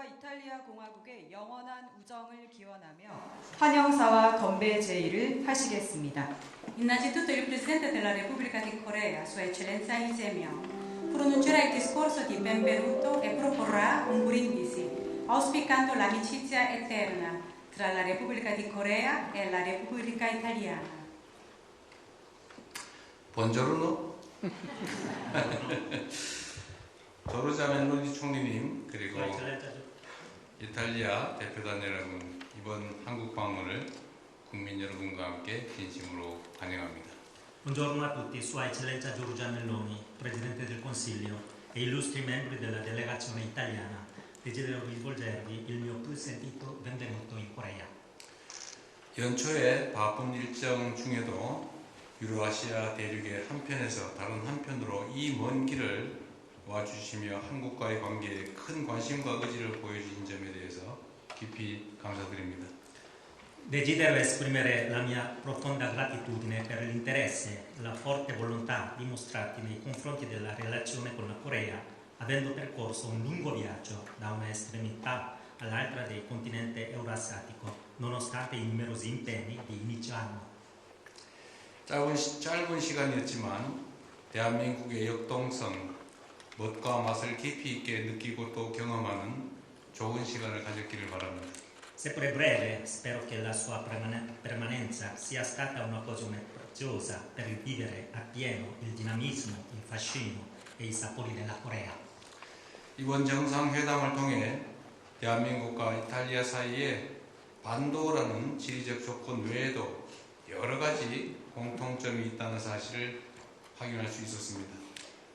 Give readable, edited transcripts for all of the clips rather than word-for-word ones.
이탈리아 공화국의 영원한 우정을 기원하며 환영사와 건배 제의를 하시겠습니다. Innanzitutto il Presidente della Repubblica di Corea, Sua Eccellenza Lee Jae-myung, pronuncerà il discorso di benvenuto e proporrà un brindisi, auspicando l'amicizia eterna tra la Repubblica di Corea e la Repubblica Italiana. Buongiorno. 조르자 멜로니 총리님 그리고 이탈리아 대표단 여러분, 이번 한국 방문을 국민 여러분과 함께 진심으로 환영합니다. Buongiorno a tutti, Sua Eccellenza Giorgia Meloni, Presidente del Consiglio e illustri membri della delegazione italiana. Desidero rivolgervi il mio più sentito benvenuto in Corea. 연초에 바쁜 일정 중에도 유로아시아 대륙의 한편에서 다른 한편으로 이 먼 길을 와주시며 한국과의 관계에 큰 관심과 의지를 보여주신 점에 대해서 깊이 감사드립니다. Desidero esprimere la mia profonda gratitudine per l'interesse e la forte volontà dimostrati nei confronti della relazione con la Corea, avendo percorso un lungo viaggio da una estremità all'altra del continente eurasiatico, nonostante i numerosi impegni di inizio anno. 짧은 시간이었지만 대한민국의 역동성, 멋과 맛을 깊이 있게 느끼고 또 경험하는 좋은 시간을 가졌기를 바랍니다. Seppure breve, spero che la sua permanenza sia stata un'occasione preziosa per vivere appieno il dinamismo, il fascino e i sapori della Corea. 이번 정상회담을 통해 대한민국과 이탈리아 사이에 반도라는 지리적 조건 외에도 여러 가지 공통점이 있다는 사실을 확인할 수 있었습니다.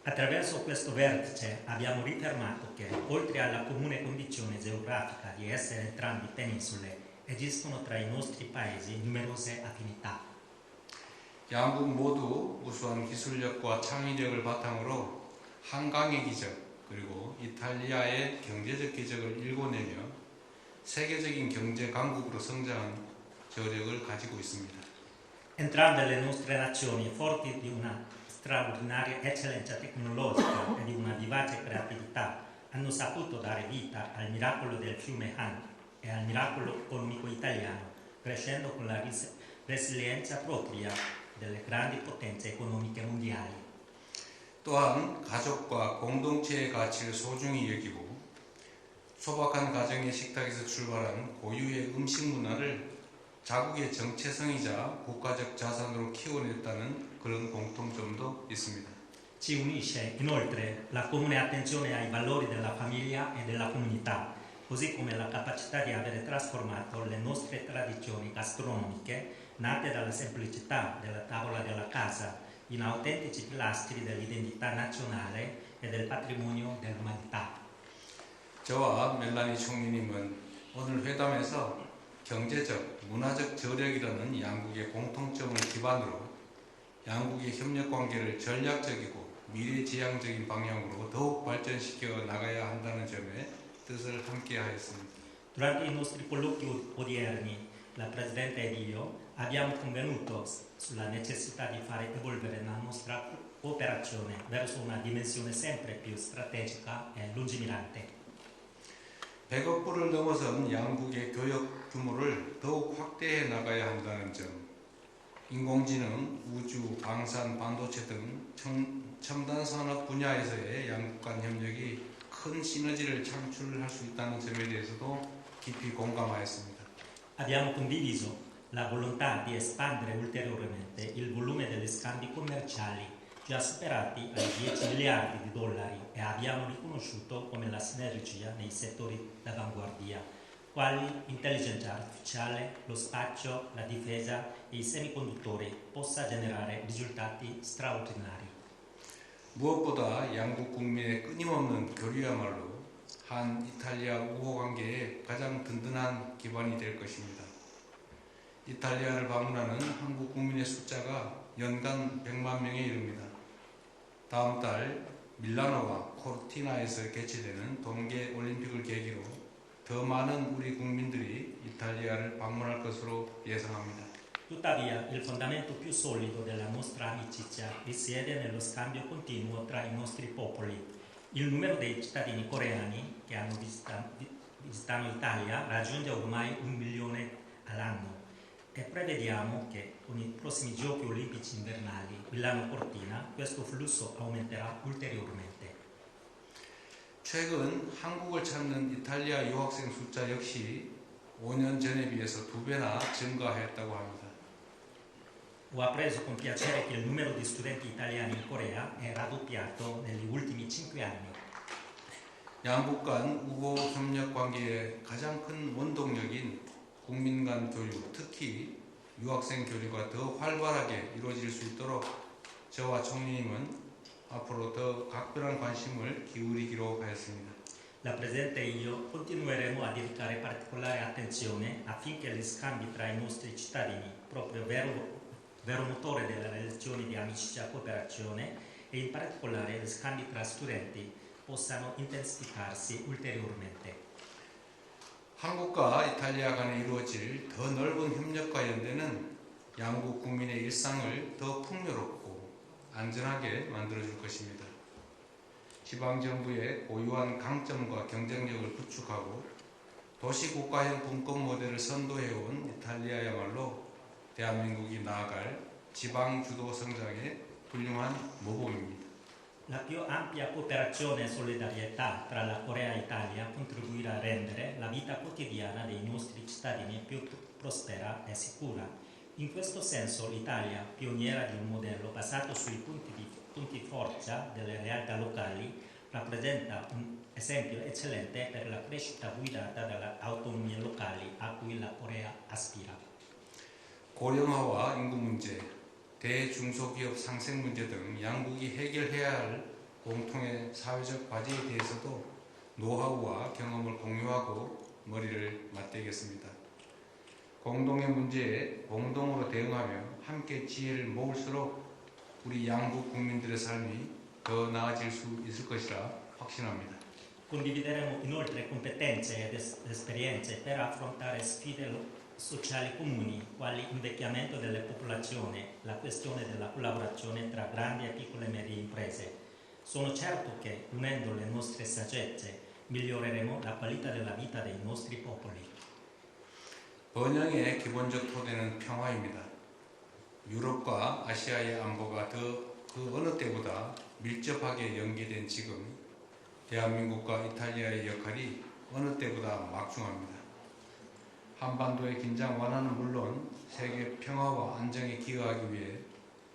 Attraverso questo vertice abbiamo rifermato che, oltre alla comune condizione geografica di essere entrambi peninsole, esistono tra i nostri paesi numerose affinità. 양국 모두 우수한 기술력과 창의력을 바탕으로 한강의 기적 그리고 이탈리아의 경제적 기적을 일궈내며 세계적인 경제 강국으로 성장한 저력을 가지고 있습니다. Entrambe le nostre nazioni, forti di una straordinaria eccellenza tecnologica e di una vivace creatività, hanno saputo dare vita al miracolo del fiume Han e al miracolo economico italiano, crescendo con la resilienza propria delle grandi potenze economiche mondiali. 또한 가족과 공동체의 가치를 소중히 여기고 소박한 가정의 식탁에서 출발한 고유의 음식 문화를 자국의 정체성이자 국가적 자산으로 키워냈다는 그런 공통점도 있습니다. Ci unisce inoltre la comune attenzione ai valori della famiglia e della comunità, così come la capacità di avere trasformato le nostre tradizioni gastronomiche, nate dalla semplicità della tavola della casa, in autentici pilastri dell'identità nazionale e del patrimonio dell'umanità. 저와 멜라니 총리님은 오늘 회담에서 경제적, 문화적 저력이라는 양국의 공통점을 기반으로 양국의 협력 관계를 전략적이고 미래지향적인 방향으로 더욱 발전시켜 나가야 한다는 점에 뜻을 함께 하였습니다. Durante i nostri colloqui odierni, la Presidente ed io abbiamo convenuto sulla necessità di fare evolvere la nostra cooperazione verso una dimensione sempre più strategica e lungimirante. 100억 불을 넘어선 양국의 교역 규모를 더욱 확대해 나가야 한다는 점, 인공지능, 우주, 방산, 반도체 등 첨단 산업 분야에서의 양국 간 협력이 큰 시너지를 창출할 수 있다는 점에 대해서도 깊이 공감하였습니다. Abbiamo condiviso la volontà di espandere ulteriormente il volume degli scambi commerciali già superati ai 10 miliardi di dollari e abbiamo riconosciuto come la sinergia nei settori d'avanguardia, quali l'intelligenza artificiale, lo spazio, la difesa e i semiconduttori, possa generare risultati straordinari. 무엇보다 양국 국민의 끊임없는 교류야말로 한 이탈리아 우호 관계의 가장 든든한 기반이 될 것입니다. 이탈리아를 방문하는 한국 국민의 숫자가 연간 100만 명에 이릅니다. 다음 달 밀라노와 코르티나에서 개최되는 동계 올림픽을 계기로 더 많은 우리 국민들이 이탈리아를 방문할 것으로 예상합니다. Tuttavia, il fondamento più solido della nostra amicizia risiede nello scambio continuo tra i nostri popoli. Il numero dei cittadini coreani che hanno africano Italia raggiunge ormai 1 milione all'anno e prevediamo che con i prossimi giochi olimpici invernali Milano Cortina questo flusso aumenterà ulteriormente. 최근 한국을 찾는 이탈리아 유학생 숫자 역시 5년 전에 비해서 2배나 증가했다고 합니다. Ho appreso con piacere che il numero di studenti italiani in Corea è raddoppiato negli ultimi 5 anni. 양국 간 우호 협력 관계의 가장 큰 원동력인 국민 간 교류, 특히 유학생 교류가 더 활발하게 이루어질 수 있도록 저와 총리님은 앞으로 더 각별한 관심을 기울이기로 하였습니다. La Presidente e io continueremo a dedicare particolare attenzione affinché gli scambi tra i nostri cittadini, proprio vero motore delle relazioni di amicizia e cooperazione, e in particolare gli scambi tra studenti, possano intensificarsi ulteriormente. 한국과 이탈리아 간에 이루어질 더 넓은 협력과 연대는 양국 국민의 일상을 더 풍요롭고 안전하게 만들어줄 것입니다. 지방정부의 고유한 강점과 경쟁력을 구축하고 도시국가형 분권 모델을 선도해온 이탈리아야말로 대한민국이 나아갈 지방주도 성장의 훌륭한 모범입니다. La più ampia cooperazione e solidarietà tra la Corea e l'Italia contribuirà a rendere la vita quotidiana dei nostri cittadini più prospera e sicura. In questo senso l'Italia, pioniera di un modello basato sui punti forza delle realtà locali, rappresenta un esempio eccellente per la crescita guidata dalle autonomie locali a cui la Corea aspira. 고령화와 인구 문제, 대중소기업 상생 문제 등 양국이 해결해야 할 공통의 사회적 과제에 대해서도 노하우와 경험을 공유하고 머리를 맞대겠습니다. 공동의 문제에 공동으로 대응하며 함께 지혜를 모을수록 우리 양국 국민들의 삶이 더 나아질 수 있을 것이라 확신합니다. Condivideremo inoltre competenze ed esperienze per affrontare sfide sociali comuni, quali invecchiamento delle popolazioni, la questione della collaborazione tra grandi e piccole e medie imprese. Sono certo che, unendo le nostre saggezze, miglioreremo la qualità della vita dei nostri popoli. 번영의 기본적 토대는 평화입니다. 유럽과 아시아의 안보가 그 어느 때보다 밀접하게 연계된 지금 대한민국과 이탈리아의 역할이 어느 때보다 막중합니다. 한반도의 긴장 완화는 물론 세계 평화와 안정에 기여하기 위해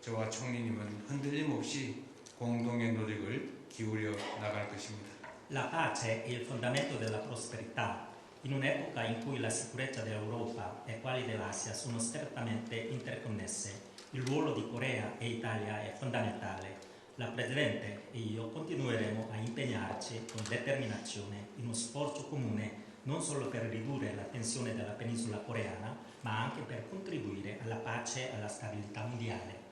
저와 총리님은 흔들림 없이 공동의 노력을 기울여 나갈 것입니다. La pace è il fondamento della prosperità. In un'epoca in cui la sicurezza dell'Europa e quella dell'Asia sono strettamente interconnesse, il ruolo di Corea e Italia è fondamentale. La Presidente e io continueremo a impegnarci con determinazione in uno sforzo comune non solo per ridurre la tensione della penisola coreana, ma anche per contribuire alla pace e alla stabilità mondiale.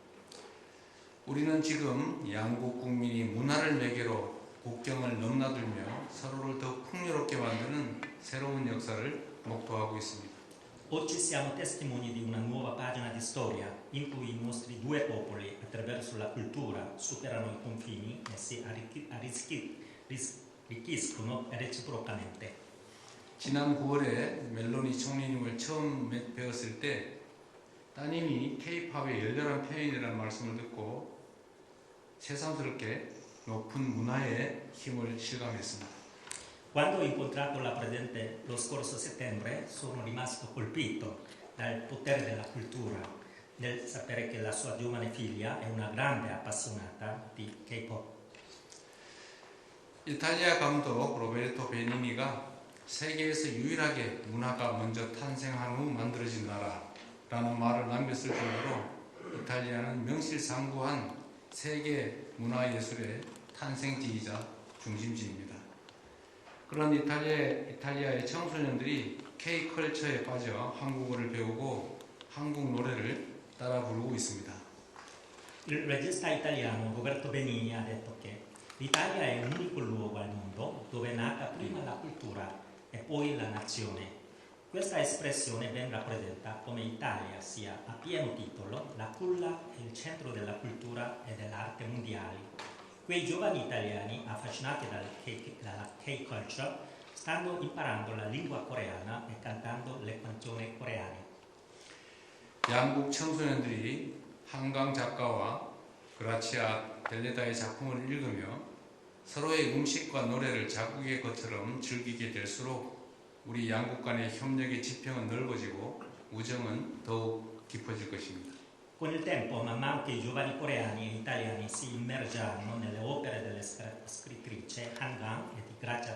우리는 지금 양국 국민이 문화를 매개로 국경을 넘나들며 서로를 더 풍요롭게 만드는 새로운 역사를 목도하고 있습니다. Oggi siamo testimoni di una nuova pagina di storia in cui i nostri due popoli, attraverso la cultura, superano i confini e si arricchiscono reciprocamente. 지난 9월에 멜로니 총리님을 처음 뵈었을 때 따님이 K-팝의 열렬한 팬이라는 말씀을 듣고 새삼스럽게 높은 문화의 힘을 실감했습니다. Quando ho incontrato la Presidente lo scorso settembre sono rimasto colpito dal potere della cultura, nel sapere che la sua giovane figlia è una grande appassionata di K-pop. 이탈리아 감독 로베르토 베니니가 세계에서 유일하게 문화가 먼저 탄생한 후 만들어진 나라라는 말을 남겼을 정도로 이탈리아는 명실상부한 세계 문화예술의 탄생지이자 중심지입니다. 그런 이탈리아의 청소년들이 K-컬처에 빠져 한국어를 배우고 한국 노래를 따라 부르고 있습니다. Il regista italiano Roberto Benigni ha detto che l'Italia è l'unico luogo al mondo dove è nata prima la cultura e poi la nazione. Questa espressione ben rappresenta come Italia sia a pieno titolo la culla e il centro della cultura e dell'arte mondiali. Quei giovani italiani affascinati dalla K-culture stanno imparando la lingua coreana e cantando le canzoni coreane. 양국 청소년들이 한강 작가와 그라치아 델레다의 작품을 읽으며 서로의 음식과 노래를 자국의 것처럼 즐기게 될수록 우리 양국 간의 협력의 지평은 넓어지고 우정은 더욱 깊어질 것입니다. Con il tempo, man mano che i giovani coreani e italiani si immergeranno nelle opere delle scrittrice Han Gang e di Grazia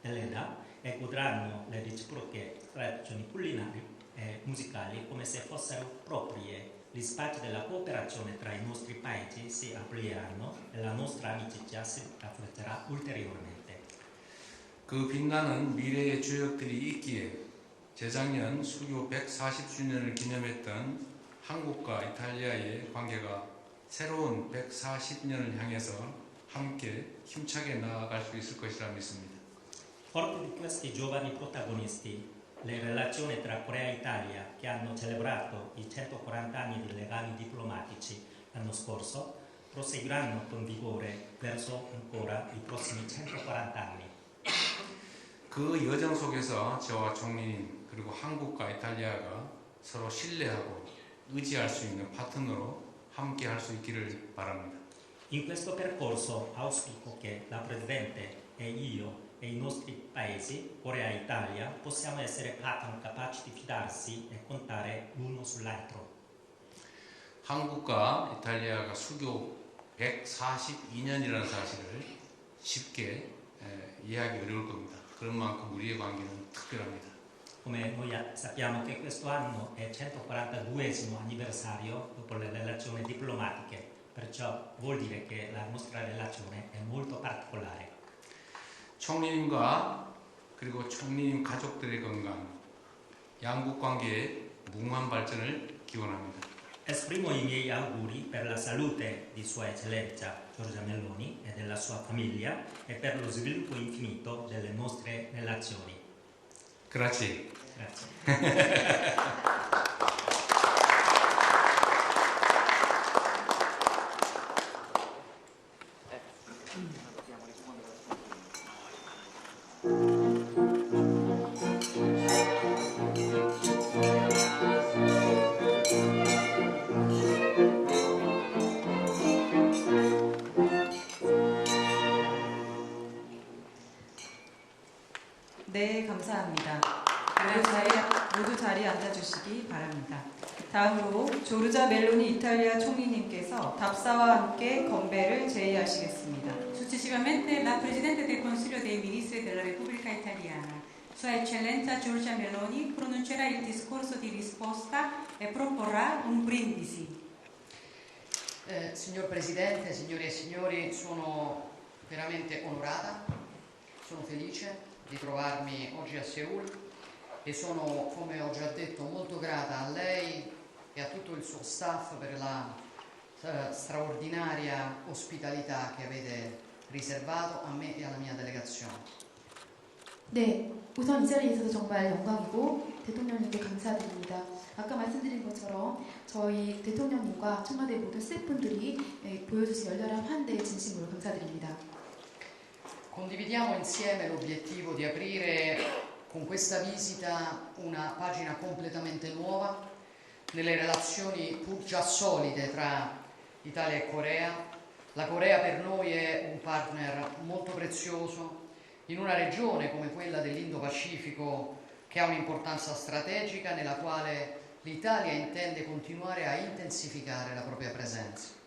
Deledda e godranno le reciproche tradizioni culinarie e musicali come se fossero proprie, gli spazi della cooperazione tra i nostri paesi si amplieranno e la nostra amicizia si rafforzerà ulteriormente. 그 빛나는 미래의 조력들이 있기에 재작년 수교 140주년을 기념했던 한국과 이탈리아의 관계가 새로운 140년을 향해서 함께 힘차게 나아갈 수 있을 것이라 믿습니다. Forte di questi giovani protagonisti, le relazioni tra Corea e Italia, che hanno celebrato i 140 anni di legami diplomatici l'anno scorso, proseguiranno con vigore verso ancora i prossimi 140 anni. 그 여정 속에서 저와 총리님 그리고 한국과 이탈리아가 서로 신뢰하고 의지할 수 있는 파트너로 함께 할 수 있기를 바랍니다. In questo percorso auspico che la Presidente e io e i nostri paesi, Corea e Italia, possiamo essere partner capaci di fidarsi e contare l'uno sull'altro. 한국과 이탈리아가 수교 142년이라는 사실을 쉽게 이해하기 어려울 겁니다. 그런 만큼 우리의 관계는 특별합니다. Come noi sappiamo che questo anno è il 142esimo anniversario dopo le relazioni diplomatiche, perciò vuol dire che la nostra relazione è molto particolare. 총리님과 그리고 총리님 가족들의 건강, 양국 관계의 무궁한 발전을 기원합니다. Esprimo i miei auguri per la salute di Sua Eccellenza Giorgia Meloni e della sua famiglia e per lo sviluppo infinito delle nostre relazioni. 그렇지. Grazie. 네, 감사합니다. 모두 자리에 앉아주시기 바랍니다. 다음으로 조르자 멜로니 이탈리아 총리님께서 답사와 함께 건배를 제의하시겠습니다. Successivamente la Presidente del Consiglio dei Ministri della Repubblica Italiana, Sua Eccellenza Giorgia Meloni, pronuncerà il discorso di risposta e proporrà un brindisi. Signor Presidente, signore e signori, sono veramente onorata, sono felice di trovarmi oggi a Seul e sono, come ho già detto, molto grata a lei e a tutto il suo staff per la straordinaria ospitalità che avete riservato a me e alla mia delegazione. 네, 우선 이 자리에 있어서 정말 영광이고 대통령님께 감사드립니다. 아까 말씀드린 것처럼 저희 대통령님과 청와대 모든 스태프분들이 보여주신 열렬한 환대에 진심으로 감사드립니다. Condividiamo insieme l'obiettivo di aprire con questa visita una pagina completamente nuova nelle relazioni pur già solide tra Italia e Corea. La Corea per noi è un partner molto prezioso in una regione come quella dell'Indo-Pacifico che ha un'importanza strategica nella quale l'Italia intende continuare a intensificare la propria presenza.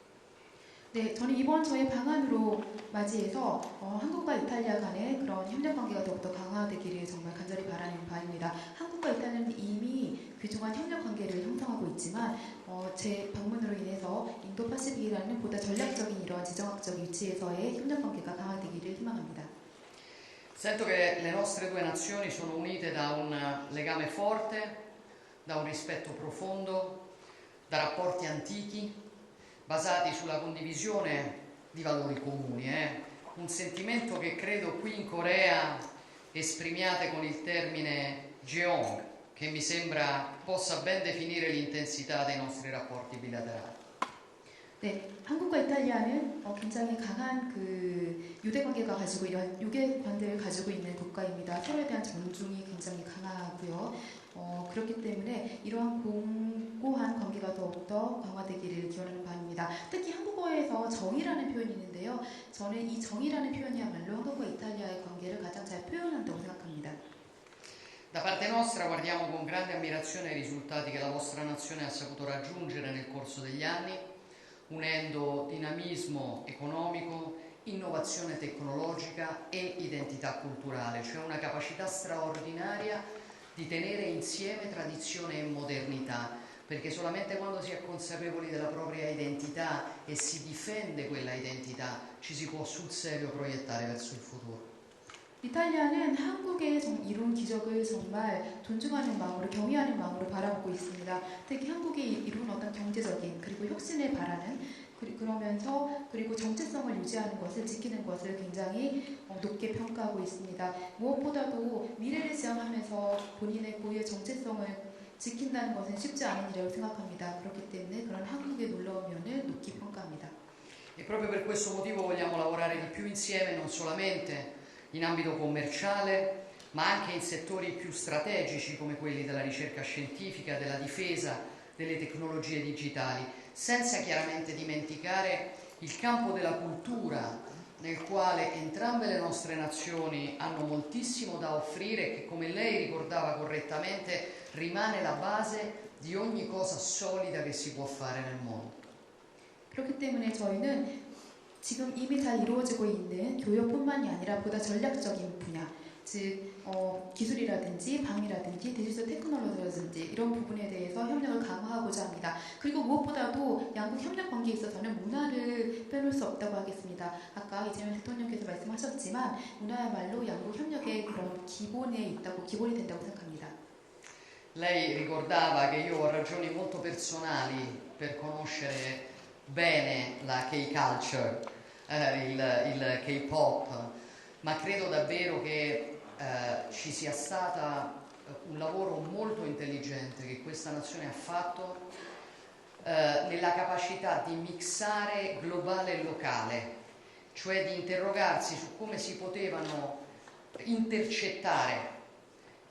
네, 저는 이번 저의 방한으로 맞이해서 한국과 이탈리아 간의 그런 협력 관계가 더욱더 강화되기를 정말 간절히 바라는 바입니다. 한국과 이탈리아는 이미 귀중한 협력 관계를 형성하고 있지만 제 방문으로 인해서 인도파시픽이라는 보다 전략적인 이러한 지정학적 위치에서의 협력 관계가 강화되기를 희망합니다. Sento che le nostre due nazioni sono unite da un legame forte, da un rispetto profondo, da rapporti antichi basati sulla condivisione di valori comuni, un sentimento che credo qui in Corea esprimiate con il termine Jeong, che mi sembra possa ben definire l'intensità dei nostri rapporti bilaterali. 네, 한국과 이탈리아는 굉장히 강한 그 유대 관계가 가지고 이런 유대 관계를 가지고 있는 국가입니다. 서로에 대한 존중이 굉장히 강하고요. 그렇기 때문에 이러한 공고한 관계가 더욱더 강화되기를 기원하는 바입니다. 특히 한국어에서 정이라는 표현이 있는데요. 저는 이 정이라는 표현이야말로 한국과 이탈리아의 관계를 가장 잘 표현한다고 생각합니다. Da parte nostra guardiamo con grande ammirazione ai risultati che la vostra nazione ha saputo raggiungere nel corso degli anni, unendo dinamismo economico, innovazione tecnologica e identità culturale, cioè una capacità straordinaria di tenere insieme tradizione e modernità, perché solamente quando si è consapevoli della propria identità e si difende quella identità ci si può sul serio proiettare verso il futuro. 이탈리아는 한국의 이룬 기적을 정말 존중하는 마음으로 경외하는 마음으로 바라보고 있습니다. 특히 한국이 이룬 어떤 경제적인 그리고 혁신을 바라는 그리고 정체성을 유지하는 것을 지키는 것을 굉장히 높게 평가하고 있습니다. 무엇보다도 미래를 지향하면서 본인의 고유의 정체성을 지킨다는 것은 쉽지 않은 일이라고 생각합니다. 그렇기 때문에 그런 한국의 놀라운 면을 높게 평가합니다. E proprio per questo motivo vogliamo lavorare di più insieme, non solamente in ambito commerciale, ma anche in settori più strategici come quelli della ricerca scientifica, della difesa, delle tecnologie digitali, senza chiaramente dimenticare il campo della cultura, nel quale entrambe le nostre nazioni hanno moltissimo da offrire e che, come lei ricordava correttamente, rimane la base di ogni cosa solida che si può fare nel mondo. 그렇기 때문에 저희는 지금 이미 잘 이루어지고 있는 교역뿐만이 아니라 보다 전략적인 분야, 즉 기술이라든지 방위라든지 디지털 테크놀로지라든지 이런 부분에 대해서 협력을 강화하고자 합니다. 그리고 무엇보다도 양국 협력 관계에 있어서는 문화를 빼놓을 수 없다고 하겠습니다. 아까 이재명 대통령께서 말씀하셨지만 문화야말로 양국 협력의 그런 기본이 된다고 생각합니다. Lei ricordava che io ho ragioni molto personali per conoscere bene la K-culture, il K-pop, ma credo davvero che ci sia stato un lavoro molto intelligente che questa nazione ha fatto nella capacità di mixare globale e locale, cioè di interrogarsi su come si potevano intercettare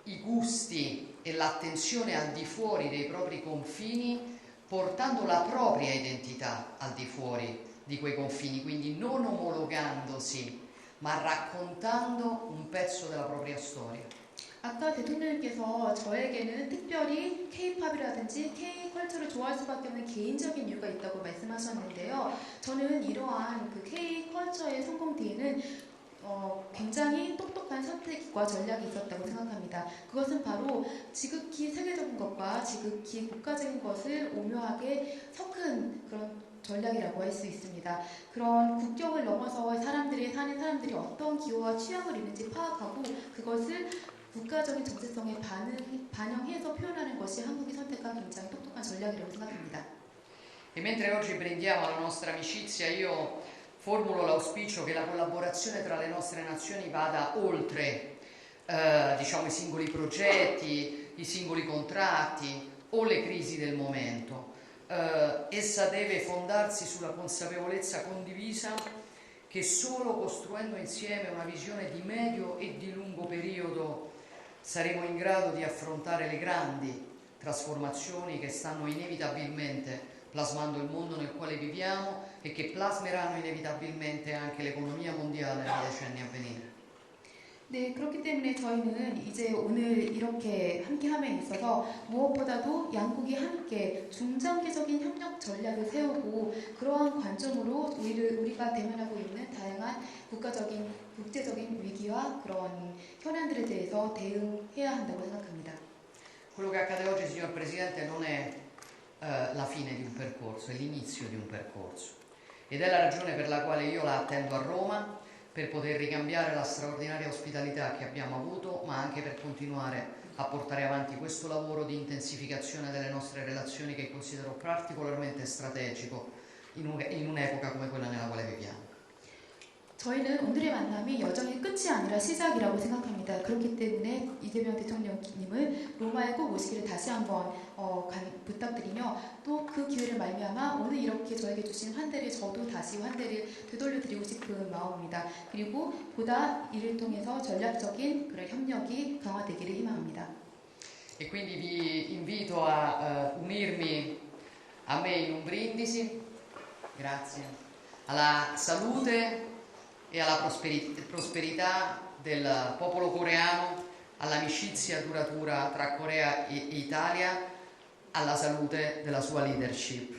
i gusti e l'attenzione al di fuori dei propri confini, portando la propria identità al di fuori di quei confini, quindi non omologandosi, ma raccontando un pezzo della propria storia. 아까 대통령님께서 저에게는 특별히 K-팝이라든지 K-컬처를 좋아할 수밖에 없는 개인적인 이유가 있다고 말씀하셨는데요. 저는 이러한 그 K-컬처의 성공 뒤에는 굉장히 똑똑한 선택과 전략이 있었다고 생각합니다. 그것은 바로 지극히 세계적인 것과 지극히 국가적인 것을 오묘하게 섞은 그런 전략이라고 할 수 있습니다. 그런 국경을 넘어서 사는 사람들이 어떤 기호와 취향을 있는지 파악하고 그것을 국가적인 정체성에 반영해서 표현하는 것이 한국이 선택한 굉장히 똑똑한 전략이라고 생각합니다. E mentre oggi brindiamo alla nostra amicizia, io formulo l'auspicio che la collaborazione tra le nostre nazioni vada oltre i singoli progetti, i singoli contratti o le crisi del momento. Essa deve fondarsi sulla consapevolezza condivisa che solo costruendo insieme una visione di medio e di lungo periodo saremo in grado di affrontare le grandi trasformazioni che stanno inevitabilmente plasmando il mondo nel quale viviamo e che plasmeranno inevitabilmente anche l'economia mondiale nei decenni a venire. 네, 그렇기 때문에 저희는 이제 오늘 이렇게 함께함에 있어서 무엇보다도 양국이 함께 중장기적인 협력 전략을 세우고 그러한 관점으로 우리가 대면하고 있는 다양한 국제적인 위기와 그런 현안들에 대해서 대응해야 한다고 생각합니다. Quello che accade oggi, signor Presidente, non è la fine di un percorso, è l'inizio di un percorso ed è la ragione per la quale io la attendo a Roma per poter ricambiare la straordinaria ospitalità che abbiamo avuto, ma anche per continuare a portare avanti questo lavoro di intensificazione delle nostre relazioni che considero particolarmente strategico in un'epoca come quella nella quale viviamo. 저희는 오늘의 만남이 여정의 끝이 아니라 시작이라고 생각합니다. 그렇기 때문에 이재명 대통령님을 로마에 꼭 오시기를 다시 한번 부탁드리며 또 그 기회를 말미암아 오늘 이렇게 저에게 주신 환대를 저도 다시 환대를 되돌려 드리고 싶은 마음입니다. 그리고 보다 이를 통해서 전략적인 그런 협력이 강화되기를 희망합니다. E quindi vi invito a unirmi a me in un brindisi, grazie, alla salute e alla prosperità del popolo coreano, all'amicizia duratura tra Corea e Italia, alla salute della sua leadership.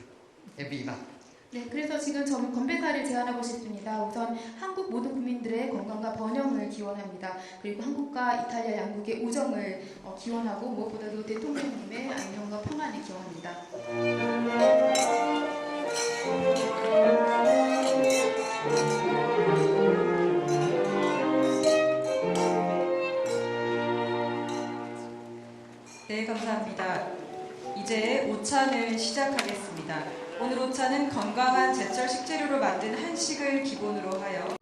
Evviva! 네, 그래서 지금 저는 건배사를 제안하고 싶습니다. 우선 한국 모든 국민들의 건강과 번영을 기원합니다. 그리고 한국과 이탈리아 양국의 우정을 기원하고 무엇보다도 대통령님의 안녕과 평안을 기원합니다. 네, 감사합니다. 이제 오찬을 시작하겠습니다. 오늘 오찬은 건강한 제철 식재료로 만든 한식을 기본으로 하여